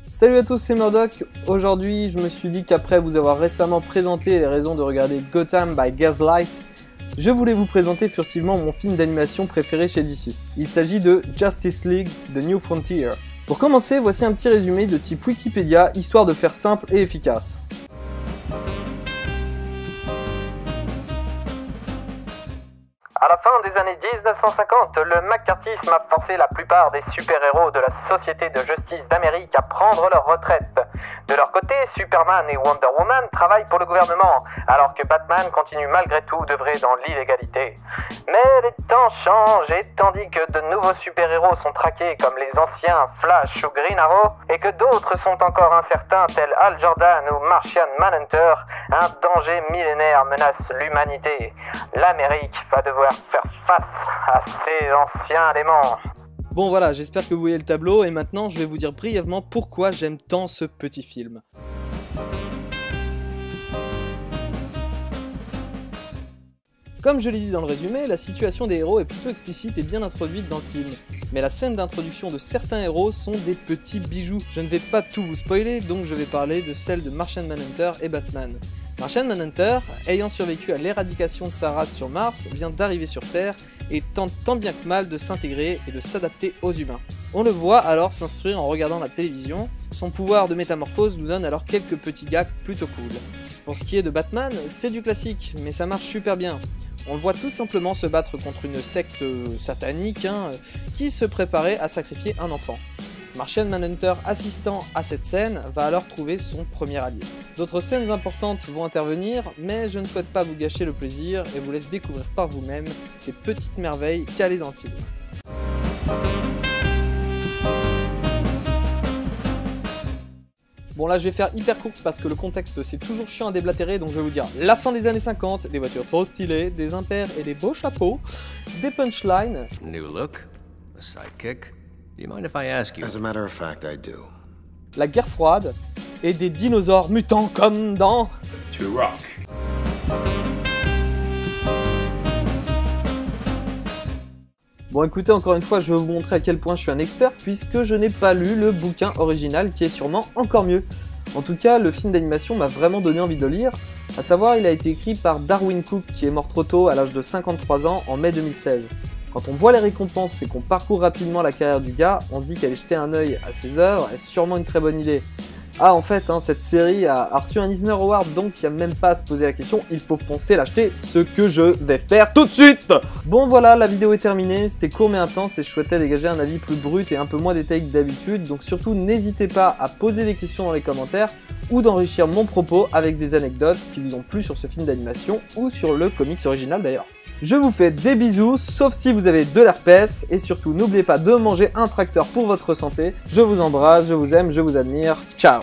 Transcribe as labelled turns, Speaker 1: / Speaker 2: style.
Speaker 1: Salut à tous, c'est Murdoch. Aujourd'hui, je me suis dit qu'après vous avoir récemment présenté les raisons de regarder Gotham by Gaslight, je voulais vous présenter furtivement mon film d'animation préféré chez DC. Il s'agit de Justice League The New Frontier. Pour commencer, voici un petit résumé de type Wikipédia, histoire de faire simple et efficace.
Speaker 2: À la fin des années 1950, le McCarthyisme a forcé la plupart des super-héros de la Société de Justice d'Amérique à prendre leur retraite. De leur côté, Superman et Wonder Woman travaillent pour le gouvernement, alors que Batman continue malgré tout d'œuvrer dans l'illégalité. Mais les temps changent et tandis que de nouveaux super-héros sont traqués comme les anciens Flash ou Green Arrow, et que d'autres sont encore incertains tels Hal Jordan ou Martian Manhunter, un danger millénaire menace l'humanité. L'Amérique va devoir faire face à ces anciens démons.
Speaker 1: Bon voilà, j'espère que vous voyez le tableau et maintenant je vais vous dire brièvement pourquoi j'aime tant ce petit film. Comme je l'ai dit dans le résumé, la situation des héros est plutôt explicite et bien introduite dans le film. Mais la scène d'introduction de certains héros sont des petits bijoux. Je ne vais pas tout vous spoiler, donc je vais parler de celle de Martian Manhunter et Batman. Martian Manhunter, ayant survécu à l'éradication de sa race sur Mars, vient d'arriver sur Terre et tente tant bien que mal de s'intégrer et de s'adapter aux humains. On le voit alors s'instruire en regardant la télévision. Son pouvoir de métamorphose nous donne alors quelques petits gags plutôt cool. Pour ce qui est de Batman, c'est du classique, mais ça marche super bien. On le voit tout simplement se battre contre une secte satanique qui se préparait à sacrifier un enfant. Martian Manhunter, assistant à cette scène, va alors trouver son premier allié. D'autres scènes importantes vont intervenir, mais je ne souhaite pas vous gâcher le plaisir et vous laisse découvrir par vous-même ces petites merveilles calées dans le film. Bon là je vais faire hyper court parce que le contexte c'est toujours chiant à déblatérer, donc je vais vous dire la fin des années 50, des voitures trop stylées, des impairs et des beaux chapeaux, des punchlines.
Speaker 3: New look, a sidekick. Do you mind if I ask you?
Speaker 4: As a matter of fact, I do.
Speaker 1: La guerre froide et des dinosaures mutants comme dans
Speaker 5: Turok.
Speaker 1: Bon écoutez, encore une fois je vais vous montrer à quel point je suis un expert puisque je n'ai pas lu le bouquin original qui est sûrement encore mieux. En tout cas, le film d'animation m'a vraiment donné envie de le lire, à savoir il a été écrit par Darwyn Cooke qui est mort trop tôt à l'âge de 53 ans en mai 2016. Quand on voit les récompenses et qu'on parcourt rapidement la carrière du gars, on se dit qu'aller jeter un œil à ses œuvres est sûrement une très bonne idée. Ah en fait, cette série a reçu un Eisner Award, donc il n'y a même pas à se poser la question, il faut foncer l'acheter, ce que je vais faire tout de suite. Bon voilà, la vidéo est terminée, c'était court mais intense et je souhaitais dégager un avis plus brut et un peu moins détaillé que d'habitude, donc surtout n'hésitez pas à poser des questions dans les commentaires ou d'enrichir mon propos avec des anecdotes qui vous ont plu sur ce film d'animation ou sur le comics original d'ailleurs. Je vous fais des bisous, sauf si vous avez de l'herpès, et surtout n'oubliez pas de manger un tracteur pour votre santé. Je vous embrasse, je vous aime, je vous admire, ciao!